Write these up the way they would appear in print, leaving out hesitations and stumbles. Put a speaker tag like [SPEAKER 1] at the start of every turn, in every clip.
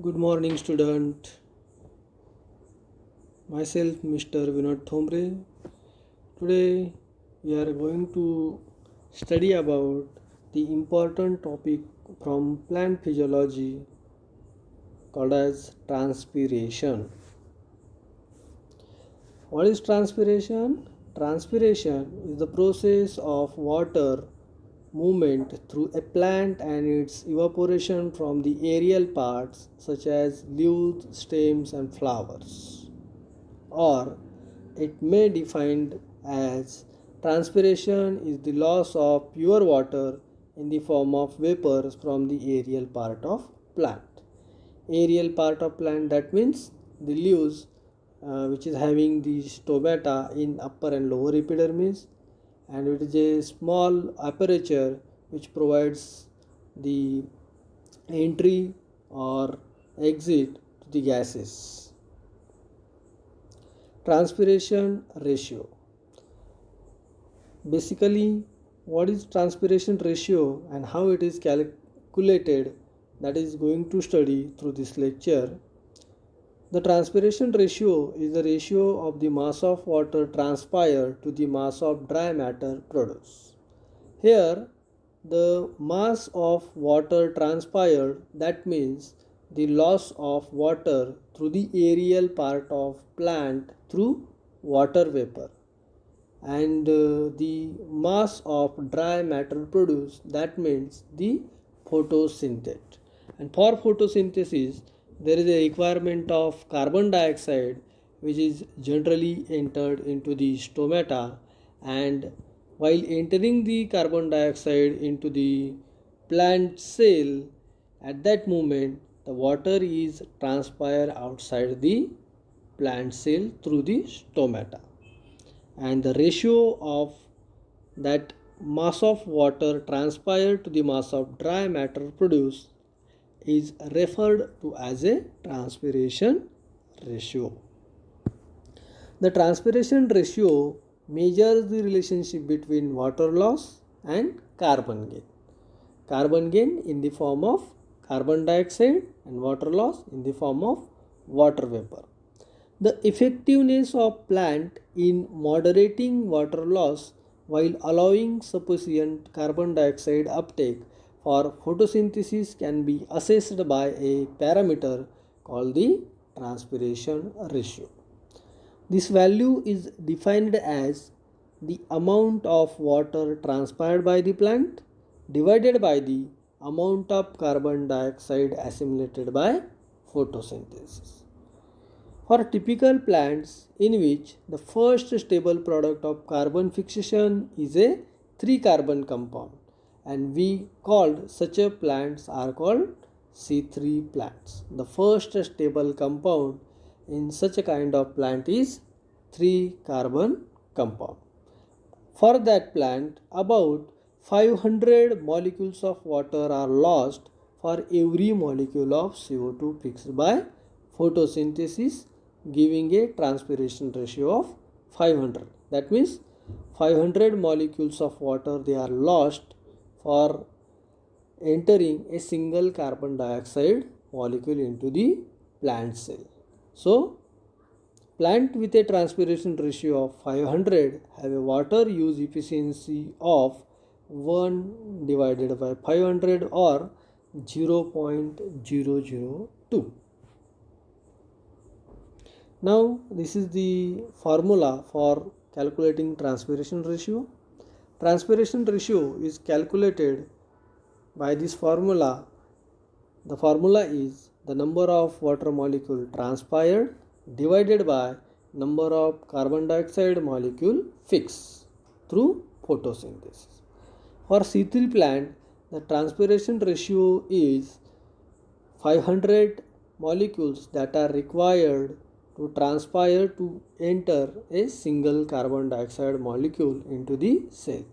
[SPEAKER 1] Good morning, student. Myself, Mr. Vinod Thomre. Today, we are going to study about the important topic from plant physiology called as transpiration. What is transpiration? Transpiration is the process of water movement through a plant and its evaporation from the aerial parts such as leaves, stems, and flowers. Or it may be defined as transpiration is the loss of pure water in the form of vapors from the aerial part of plant. Aerial part of plant, that means the leaves, which is having the stomata in upper and lower epidermis, and it is a small aperture which provides the entry or exit to the gases. Transpiration ratio. Basically, what is transpiration ratio and how it is calculated, that is going to study through this lecture. The transpiration ratio is the ratio of the mass of water transpired to the mass of dry matter produced. Here, the mass of water transpired, that means the loss of water through the aerial part of plant through water vapor, and the mass of dry matter produced, that means the photosynthesis. And for photosynthesis there is a requirement of carbon dioxide, which is generally entered into the stomata, and while entering the carbon dioxide into the plant cell, at that moment the water is transpired outside the plant cell through the stomata, and the ratio of that mass of water transpired to the mass of dry matter produced is referred to as a transpiration ratio. The transpiration ratio measures the relationship between water loss and carbon gain. Carbon gain in the form of carbon dioxide and water loss in the form of water vapor. The effectiveness of plant in moderating water loss while allowing sufficient carbon dioxide uptake for photosynthesis can be assessed by a parameter called the transpiration ratio. This value is defined as the amount of water transpired by the plant divided by the amount of carbon dioxide assimilated by photosynthesis. For typical plants in which the first stable product of carbon fixation is a 3 carbon compound, and we called such a plants are called C3 plants. The first stable compound in such a kind of plant is 3 carbon compound. For that plant, about 500 molecules of water are lost for every molecule of CO2 fixed by photosynthesis, giving a transpiration ratio of 500. That means 500 molecules of water they are lost for entering a single carbon dioxide molecule into the plant cell. So, plant with a transpiration ratio of 500 have a water use efficiency of 1 divided by 500 or 0.002. Now this is the formula for calculating transpiration ratio. Transpiration ratio is calculated by this formula. The formula is the number of water molecule transpired divided by number of carbon dioxide molecule fixed through photosynthesis. For C3 plant, the transpiration ratio is 500 molecules that are required to transpire to enter a single carbon dioxide molecule into the cell.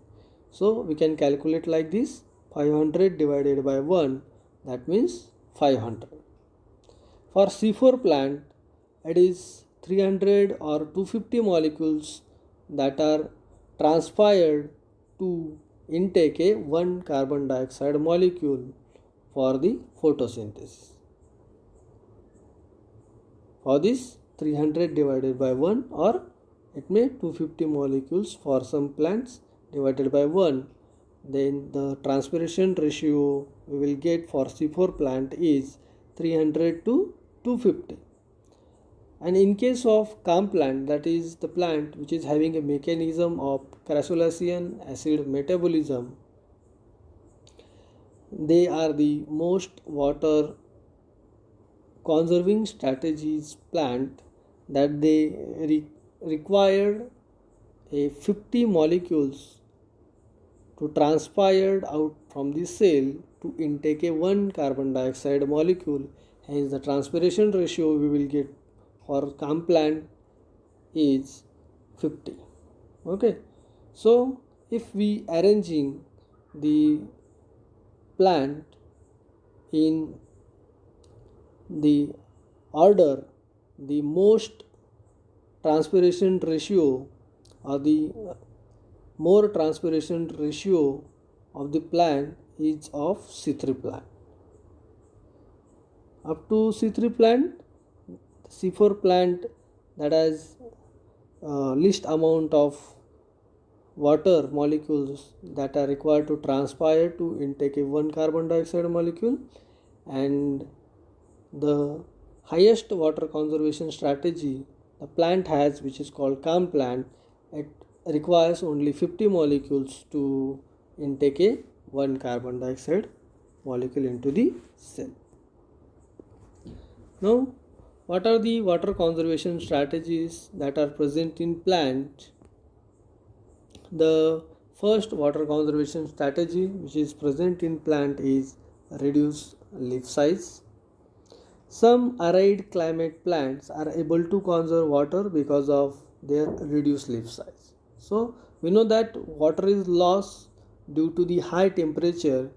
[SPEAKER 1] So we can calculate like this: 500 divided by 1, that means 500. For C4 plant, it is 300 or 250 molecules that are transpired to intake a 1 carbon dioxide molecule for the photosynthesis. For this 300 divided by 1, or it may 250 molecules for some plants divided by 1. Then the transpiration ratio we will get for C4 plant is 300 to 250. And in case of calm plant, that is the plant which is having a mechanism of crassulacean acid metabolism, they are the most water conserving strategies plant that they required a 50 molecules to transpired out from the cell to intake a 1 carbon dioxide molecule. Hence the transpiration ratio we will get for calm plant is 50. Okay, so if we arranging the plant in the order, the most transpiration ratio or the more transpiration ratio of the plant is of C3 plant. Up to C3 plant, C4 plant that has least amount of water molecules that are required to transpire to intake a 1 carbon dioxide molecule, and the highest water conservation strategy the plant has, which is called calm plant, it requires only 50 molecules to intake a 1 carbon dioxide molecule into the cell. Now, what are the water conservation strategies that are present in plant? The first water conservation strategy which is present in plant is reduce leaf size. Some arid climate plants are able to conserve water because of their reduced leaf size. So we know that water is lost due to the high temperature,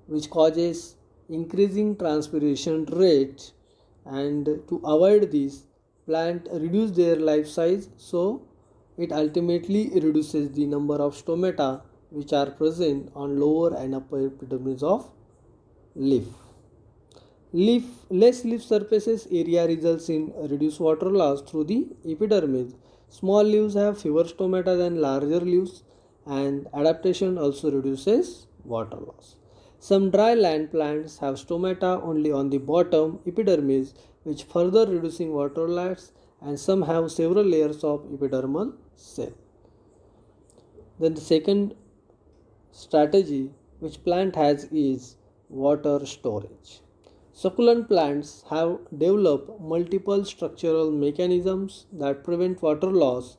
[SPEAKER 1] which causes increasing transpiration rate, and to avoid this, plant reduce their life size, so it ultimately reduces the number of stomata which are present on lower and upper epidermis of leaf. Less leaf surfaces area results in reduced water loss through the epidermis. Small leaves have fewer stomata than larger leaves, and adaptation also reduces water loss. Some dry land plants have stomata only on the bottom epidermis, which further reducing water loss, and some have several layers of epidermal cell. Then the second strategy which plant has is water storage. Succulent plants have developed multiple structural mechanisms that prevent water loss